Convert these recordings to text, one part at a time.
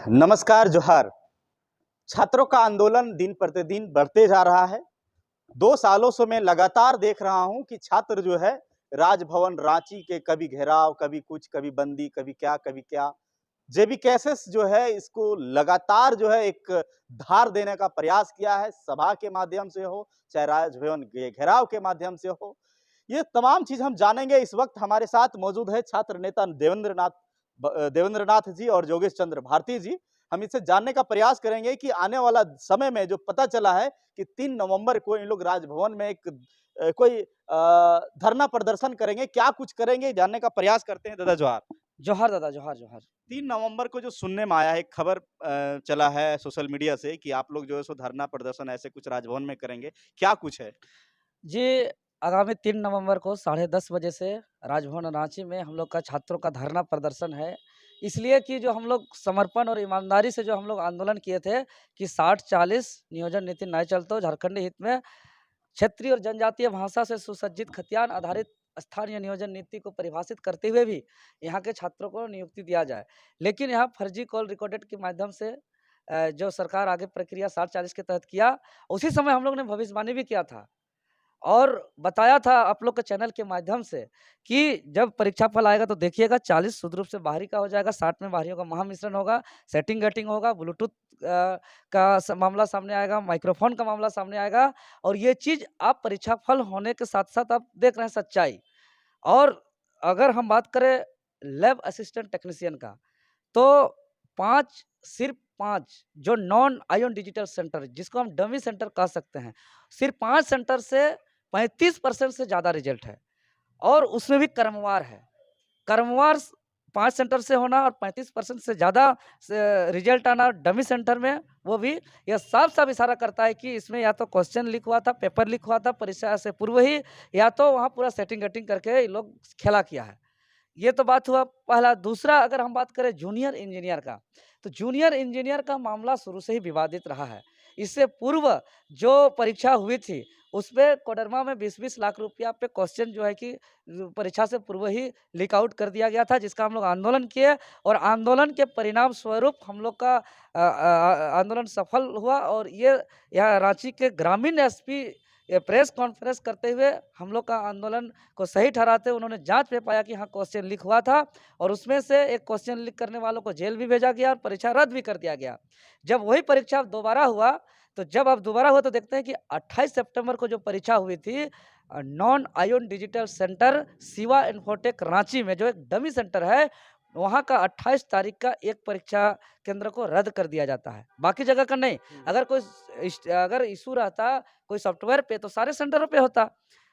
नमस्कार, जोहार। छात्रों का आंदोलन दिन प्रतिदिन बढ़ते जा रहा है। 2 सालों से मैं लगातार देख रहा हूं कि छात्र जो है राजभवन रांची के कभी घेराव, कभी कुछ, कभी बंदी, कभी क्या, कभी क्या। जेबी कैसेस जो है इसको लगातार जो है एक धार देने का प्रयास किया है, सभा के माध्यम से हो, चाहे राजभवन के घेराव के माध्यम से हो। ये तमाम चीज़ हम जानेंगे। इस वक्त हमारे साथ मौजूद है छात्र नेता देवेंद्र नाथ जी और योगेश चंद्र भारती जी। हम इससे जानने का प्रयास करेंगे कि आने वाला समय में जो पता चला है कि 3 नवंबर को इन लोग राजभवन में एक कोई धरना प्रदर्शन करेंगे, क्या कुछ करेंगे जानने का प्रयास करते हैं। दादा जोहार। जोहार दादा, जोहार जोहार। 3 नवंबर को जो सुनने में आया है, एक खबर चला है सोशल मीडिया से कि आप लोग जो है सो धरना प्रदर्शन ऐसे कुछ राजभवन में करेंगे, क्या कुछ है? जी, आगामी 3 नवंबर को 10:30 बजे से राजभवन रांची में हम लोग का छात्रों का धरना प्रदर्शन है। इसलिए कि जो हम लोग समर्पण और ईमानदारी से जो हम लोग आंदोलन किए थे कि 60-40 नियोजन नीति नहीं चलतो झारखंडी हित में क्षेत्रीय और जनजातीय भाषा से सुसज्जित खतियान आधारित स्थानीय नियोजन नीति को परिभाषित करते हुए भी यहाँ के छात्रों को नियुक्ति दिया जाए। लेकिन यहाँ फर्जी कॉल रिकॉर्डेड के माध्यम से जो सरकार आगे प्रक्रिया 60-40 के तहत किया, उसी समय हम लोग ने भविष्यवाणी भी किया था और बताया था आप लोग के चैनल के माध्यम से कि जब परीक्षा फल आएगा तो देखिएगा 40 शुद्ध रूप से बाहरी का हो जाएगा, 60 में बाहरियों का महामिश्रण होगा, सेटिंग गेटिंग होगा, ब्लूटूथ मामला सामने आएगा, माइक्रोफोन का मामला सामने आएगा। और ये चीज़ आप परीक्षा फल होने के साथ साथ आप देख रहे हैं सच्चाई। और अगर हम बात करें लैब असिस्टेंट टेक्नीशियन का, तो 5 सिर्फ 5 जो नॉन आयोन डिजिटल सेंटर जिसको हम डमी सेंटर कह सकते हैं, सिर्फ 5 सेंटर से 35% से ज़्यादा रिजल्ट है और उसमें भी क्रमवार है। क्रमवार 5 सेंटर से होना और 35% से ज़्यादा रिजल्ट आना डमी सेंटर में, वो भी यह साफ-साफ इशारा करता है कि इसमें या तो क्वेश्चन लीक हुआ था, पेपर लीक हुआ था परीक्षा से पूर्व ही, या तो वहाँ पूरा सेटिंग-गेटिंग करके ये लोग खेला किया है। ये तो बात हुआ पहला। दूसरा, अगर हम बात करें जूनियर इंजीनियर का, तो जूनियर इंजीनियर का मामला शुरू से ही विवादित रहा है। इससे पूर्व जो परीक्षा हुई थी, उसपे कोडरमा में 20-20 लाख रुपया पे क्वेश्चन जो है कि परीक्षा से पूर्व ही लीक आउट कर दिया गया था, जिसका हम लोग आंदोलन किए और आंदोलन के परिणाम स्वरूप हम लोग का आंदोलन सफल हुआ। और ये यहाँ रांची के ग्रामीण एसपी ये प्रेस कॉन्फ्रेंस करते हुए हम लोग का आंदोलन को सही ठहराते उन्होंने जांच में पाया कि हाँ क्वेश्चन लीक हुआ था और उसमें से एक क्वेश्चन लीक करने वालों को जेल भी भेजा गया और परीक्षा रद्द भी कर दिया गया। जब वही परीक्षा दोबारा हुआ, तो जब अब दोबारा हुआ तो देखते हैं कि 28 सितंबर को जो परीक्षा हुई थी non ion digital centre Shiva infotech Ranchi में, जो एक डमी सेंटर है, वहाँ का 28 तारीख का एक परीक्षा केंद्र को रद्द कर दिया जाता है, बाकी जगह का नहीं। अगर इशू रहता कोई सॉफ्टवेयर पे तो सारे सेंटरों पे होता,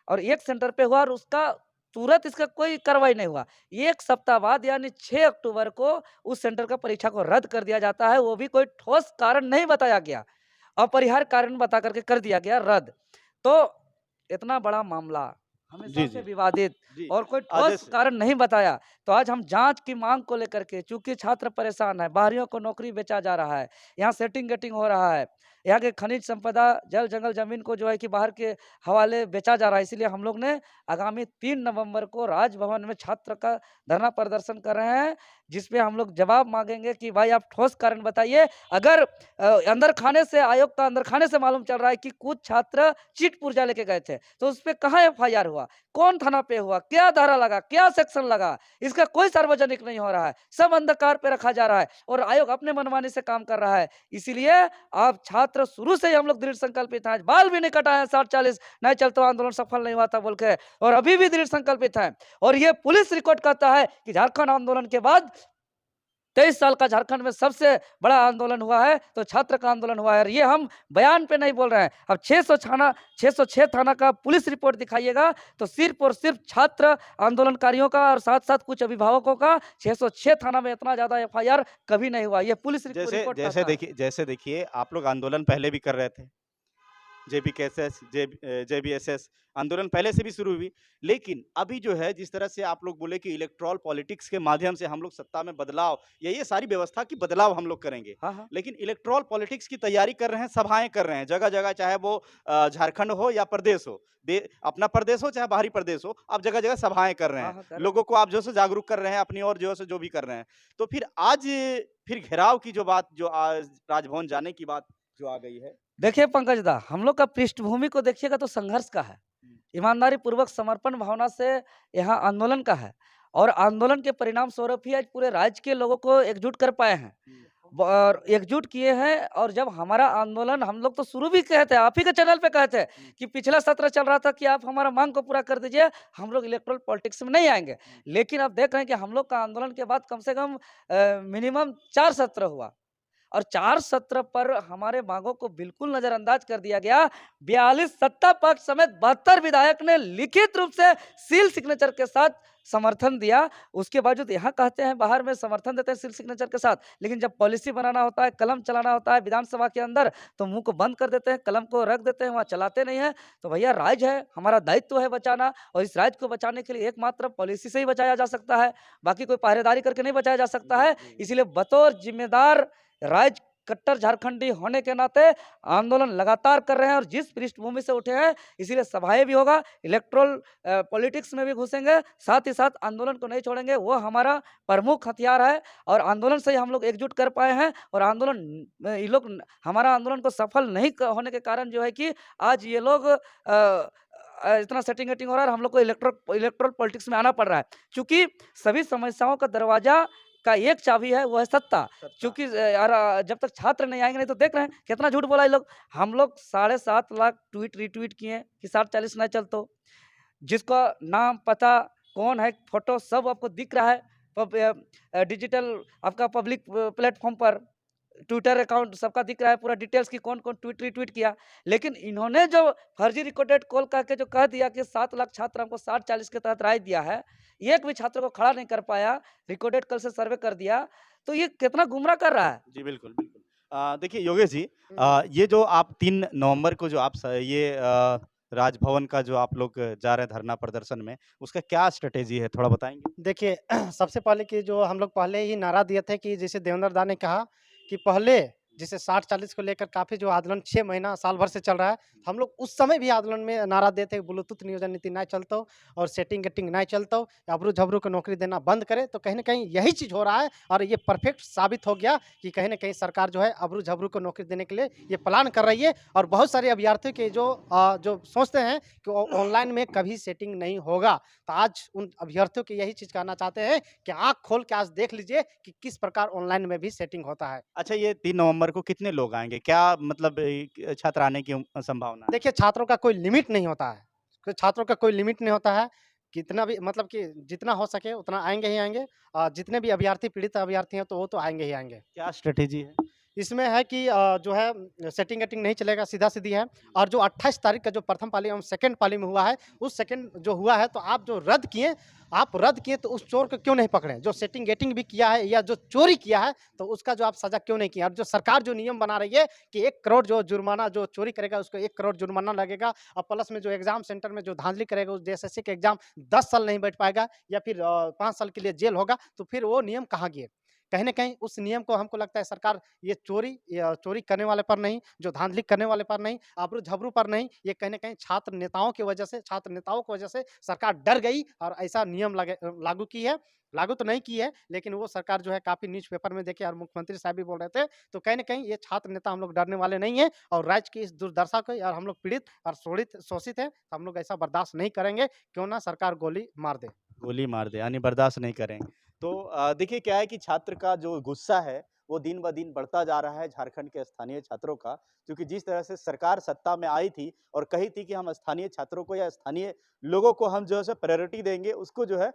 और एक सेंटर पे हुआ और उसका तुरंत इसका कोई कार्रवाई नहीं हुआ। 1 सप्ताह बाद यानी 6 अक्टूबर को उस सेंटर का परीक्षा को रद्द कर दिया जाता है, वो भी कोई ठोस कारण नहीं बताया गया, अपरिहार्य कारण बता करके कर दिया गया रद्द। तो इतना बड़ा मामला हमेशा जी, से जी। विवादित जी। और कोई आज ठोस कारण नहीं बताया, तो आज हम जांच की मांग को लेकर के, चूंकि छात्र परेशान है, बाहरियों को नौकरी बेचा जा रहा है, यहाँ सेटिंग गेटिंग हो रहा है, यहाँ के खनिज संपदा जल जंगल जमीन को जो है कि बाहर के हवाले बेचा जा रहा है, इसलिए हम लोग ने आगामी 3 नवंबर को राजभवन में छात्र का धरना प्रदर्शन कर रहे हैं, जिसपे हम लोग जवाब मांगेंगे कि भाई आप ठोस कारण बताइए। अगर अंदर खाने से, आयोग का अंदर खाने से मालूम चल रहा है कि कुछ छात्र चीट पुर्जा लेके गए थे, तो उस पे कहाँ एफआईआर हुआ, कौन थाना पे हुआ, क्या धारा लगा, क्या सेक्शन लगा, इसका कोई सार्वजनिक नहीं हो रहा है, सब अंधकार पे रखा जा रहा है और आयोग अपने मनमानी से काम कर रहा है। इसीलिए आप छात्र शुरू से ही हम लोग दृढ़ संकल्पित हैं, बाल भी नहीं कटाए 60-40 नहीं चलता आंदोलन सफल नहीं हुआ था बोल के, और अभी भी दृढ़ संकल्पित हैं। और ये पुलिस रिकॉर्ड कहता है कि झारखंड आंदोलन के बाद 23 साल का झारखंड में सबसे बड़ा आंदोलन हुआ है, तो छात्र का आंदोलन हुआ है। और ये हम बयान पे नहीं बोल रहे हैं। अब 606 थाना का पुलिस रिपोर्ट दिखाइएगा, तो सिर्फ और सिर्फ छात्र आंदोलनकारियों का और साथ साथ कुछ अभिभावकों का 606 थाना में इतना ज्यादा एफआईआर कभी नहीं हुआ। ये पुलिस जैसे रिपोर्ट जैसे कहता है। देखिए जैसे देखिए आप लोग आंदोलन पहले भी कर रहे थे। जेबीकेएसएस, जेबीएसएस आंदोलन पहले से भी शुरू हुई। लेकिन अभी जो है जिस तरह से आप लोग बोले कि इलेक्टोरल पॉलिटिक्स के माध्यम से हम लोग सत्ता में बदलाव या ये सारी व्यवस्था की बदलाव हम लोग करेंगे। हाँ, हाँ। लेकिन इलेक्टोरल पॉलिटिक्स की तैयारी कर रहे हैं, सभाएँ कर रहे हैं, जगह-जगह चाहे वो झारखंड हो या प्रदेश हो। अपना प्रदेश हो चाहे बाहरी प्रदेश हो, आप जगह-जगह सभाएँ कर रहे हाँ, हैं। हाँ, कर रहे हैं। लोगों को आप जो है सो जागरूक कर रहे हैं, अपनी ओर जो है सो जो भी कर रहे हैं। तो फिर आज फिर घेराव की जो बात जो आज राजभवन जाने की बात जो आ गई है। देखिए पंकज दा, हम लोग का पृष्ठभूमि को देखिएगा तो संघर्ष का है। हुँ, ईमानदारी पूर्वक समर्पण भावना से यहाँ आंदोलन का है और आंदोलन के परिणाम स्वरूप ही आज पूरे राज्य के लोगों को एकजुट कर पाए हैं। हुँ, और एकजुट किए हैं और जब हमारा आंदोलन हम लोग तो शुरू भी कहे थे, आप ही के चैनल पे कहे थे हुँ, कि पिछला सत्र चल रहा था कि आप हमारा मांग को पूरा कर दीजिए, हम लोग इलेक्टोरल पॉलिटिक्स में नहीं आएँगे। हुँ। लेकिन अब देख रहे हैं कि हम लोग का आंदोलन के बाद कम से कम मिनिमम 4 सत्र हुआ। और 4 सत्र पर हमारे मांगों को बिल्कुल नज़रअंदाज कर दिया गया। 42 सत्ता पक्ष समेत 72 विधायक ने लिखित रूप से सील सिग्नेचर के साथ समर्थन दिया। उसके बावजूद यहाँ कहते हैं बाहर में समर्थन देते हैं सील सिग्नेचर के साथ, लेकिन जब पॉलिसी बनाना होता है, कलम चलाना होता है विधानसभा के अंदर, तो मुँह को बंद कर देते हैं, कलम को रख देते हैं, वहाँ चलाते नहीं हैं। तो भैया राज्य है, हमारा दायित्व है बचाना और इस राज्य को बचाने के लिए एकमात्र पॉलिसी से ही बचाया जा सकता है। बाकी कोई पहरेदारी करके नहीं बचाया जा सकता जी, है। जी। इसीलिए बतौर जिम्मेदार राज्य कट्टर झारखंडी होने के नाते आंदोलन लगातार कर रहे हैं और जिस पृष्ठभूमि से उठे हैं इसीलिए सभाएं भी होगा, इलेक्ट्रोल पॉलिटिक्स में भी घुसेंगे, साथ ही साथ आंदोलन को नहीं छोड़ेंगे। वो हमारा प्रमुख हथियार है और आंदोलन से ही हम लोग एकजुट कर पाए हैं और आंदोलन ये लोग हमारा आंदोलन को सफल नहीं होने के कारण जो है कि आज ये लोग इतना सेटिंग वेटिंग हो रहा है और हम लोग को इलेक्ट्रोल पॉलिटिक्स में आना पड़ रहा है, क्योंकि सभी समस्याओं का दरवाजा का एक चाबी है, वो है सत्ता। सत्ता। क्योंकि यार जब तक छात्र नहीं आएँगे नहीं तो देख रहे हैं कितना झूठ बोला ये लोग। हम लोग 7.5 लाख ट्वीट रीट्वीट किए कि 60-40 नहीं चलतो। जिसका नाम, पता, कौन है, फ़ोटो सब आपको दिख रहा है। डिजिटल आपका पब्लिक प्लेटफ़ॉर्म पर ट्विटर अकाउंट सबका दिख रहा है पूरा डिटेल्स कि कौन-कौन ट्वीट रीट्वीट किया। लेकिन इन्होंने जो फर्जी रिकॉर्डेड कॉल करके जो कह दिया कि 7 लाख छात्र हमको 60-40 के तहत राय दिया है, एक भी छात्र को खड़ा नहीं कर पाया, रिकॉर्डेड कॉल से सर्वे कर दिया, तो ये कितना गुमराह कर रहा है। जी, बिल्कुल, बिल्कुल। देखिए योगेश जी, ये जो आप 3 नवंबर को जो आप ये राजभवन का जो आप लोग जा रहे हैं धरना प्रदर्शन में, उसका क्या स्ट्रैटेजी है, थोड़ा बताएँगे? देखिए सबसे पहले कि जो हम लोग पहले ही नारा दिए थे कि जैसे देवेंद्र दा ने कहा कि पहले जैसे 60-40 को लेकर काफ़ी जो आंदोलन 6 महीना साल भर से चल रहा है, हम लोग उस समय भी आंदोलन में नारा देते हैं ब्लूटूथ नियोजन नीति नहीं चलतो और सेटिंग गेटिंग नहीं चलतो, अबरू-झबरू को नौकरी देना बंद करे। तो कहीं न कहीं यही चीज़ हो रहा है और ये परफेक्ट साबित हो गया कि कहीं न कहीं सरकार जो है अबरू-झबरू को नौकरी देने के लिए ये प्लान कर रही है और बहुत सारे अभ्यर्थियों के जो सोचते हैं कि ऑनलाइन में कभी सेटिंग नहीं होगा, तो आज उन अभ्यर्थियों को यही चीज़ कहना चाहते हैं कि आँख खोल के आज देख लीजिए कि किस प्रकार ऑनलाइन में भी सेटिंग होता है। अच्छा, ये 3 नवंबर को कितने लोग आएँगे? क्या मतलब छात्र आने की संभावना है? देखिए छात्रों का कोई लिमिट नहीं होता है। छात्रों का कोई लिमिट नहीं होता है। कितना भी मतलब कि जितना हो सके उतना आएँगे ही आएँगे। जितने भी अभ्यर्थी पीड़ित अभ्यर्थी हैं तो वो तो आएँगे ही आएँगे। क्या स्ट्रैटेजी है? इसमें है कि जो है सेटिंग वेटिंग नहीं चलेगा, सीधा-सीधी है और जो 28 तारीख का जो प्रथम पाली एवं सेकंड पाली में हुआ है, उस सेकंड जो हुआ है तो आप रद्द किए तो उस चोर को क्यों नहीं पकड़े? जो सेटिंग वेटिंग भी किया है या जो चोरी किया है, तो उसका जो आप सज़ा क्यों नहीं किया? और जो सरकार जो नियम बना रही है कि 1 करोड़ जो जुर्माना जो चोरी करेगा उसको 1 करोड़ जुर्माना लगेगा और प्लस में जो एग्ज़ाम सेंटर में जो धांधली करेगा उस जेएसएससी के एग्ज़ाम 10 साल नहीं बैठ पाएगा या फिर 5 साल के लिए जेल होगा, तो फिर वो नियम कहाँ गए? कहीं न कहीं उस नियम को हमको लगता है सरकार ये चोरी करने वाले पर नहीं, जो धांधली करने वाले पर नहीं, अबरू-झबरू पर नहीं, ये कहीं न कहीं छात्र नेताओं की वजह से सरकार डर गई और ऐसा नियम लागू की है। लागू तो नहीं की है, लेकिन वो सरकार जो है काफ़ी न्यूज़पेपर में देखिए और मुख्यमंत्री साहब भी बोल रहे थे, तो कहीं न कहीं ये छात्र नेता हम लोग डरने वाले नहीं हैं और राज्य की इस दुर्दशा को और हम लोग पीड़ित और शोषित हैं, तो हम लोग ऐसा बर्दाश्त नहीं करेंगे, क्यों ना सरकार गोली मार दे। गोली मार दे, यानी बर्दाश्त नहीं करें। तो देखिए क्या है कि छात्र का जो गुस्सा है, वो दिन-ब-दिन बढ़ता जा रहा है झारखंड के स्थानीय छात्रों का, क्योंकि जिस तरह से सरकार सत्ता में आई थी और कही थी कि हम स्थानीय छात्रों को या स्थानीय लोगों को हम जो है सो प्रायोरिटी देंगे, उसको जो है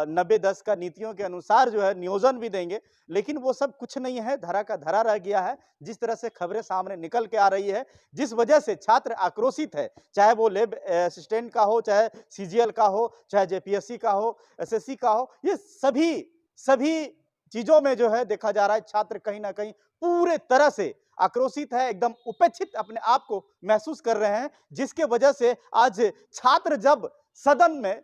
90-10 का नीतियों के अनुसार जो है नियोजन भी देंगे, लेकिन वो सब कुछ नहीं है, धरा का धरा रह गया है। जिस तरह से खबरें सामने निकल के आ रही है, जिस वजह से छात्र आक्रोशित है, चाहे वो लैब असिस्टेंट का हो, चाहे सीजीएल का हो, चाहे जेपीएससी का हो, एसएससी का हो, ये सभी चीजों में जो है देखा जा रहा है छात्र कहीं ना कहीं पूरे तरह से आक्रोशित है, एकदम उपेक्षित अपने आप को महसूस कर रहे हैं, जिसके वजह से आज छात्र जब सदन में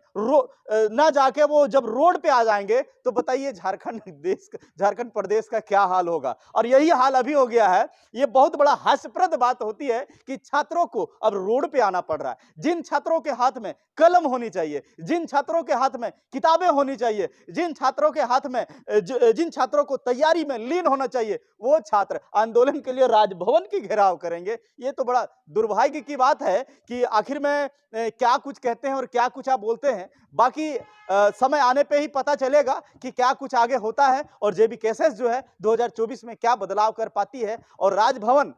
ना जाके वो जब रोड पे आ जाएंगे तो बताइए झारखंड प्रदेश का क्या हाल होगा। और यही हाल अभी हो गया है। ये बहुत बड़ा हास्यप्रद बात होती है कि छात्रों को अब रोड पे आना पड़ रहा है। जिन छात्रों के हाथ में कलम होनी चाहिए, जिन छात्रों के हाथ में किताबें होनी चाहिए, जिन छात्रों के हाथ में जिन छात्रों को तैयारी में लीन होना चाहिए, वो छात्र आंदोलन के लिए राजभवन की घेराव करेंगे। ये तो बड़ा दुर्भाग्य की बात है कि आखिर में क्या कुछ कहते हैं और क्या कुछ आप बोलते हैं। बाकी समय आने पे ही पता चलेगा कि क्या कुछ आगे होता है और जेबी केसेस जो है 2024 में क्या बदलाव कर पाती है। और राजभवन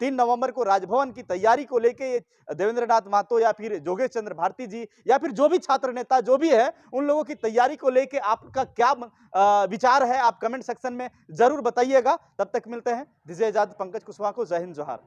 3 नवंबर को राजभवन की तैयारी को लेके देवेंद्र नाथ महतो या फिर जोगेश चंद्र भारती जी या फिर जो भी छात्र नेता जो भी है, उन लोगों की तैयारी को लेके आपका क्या विचार है, आप कमेंट सेक्शन में जरूर बताइएगा। तब तक मिलते हैं। दिस इज आजाद पंकज कुशवाहा को जय हिंद जोहार।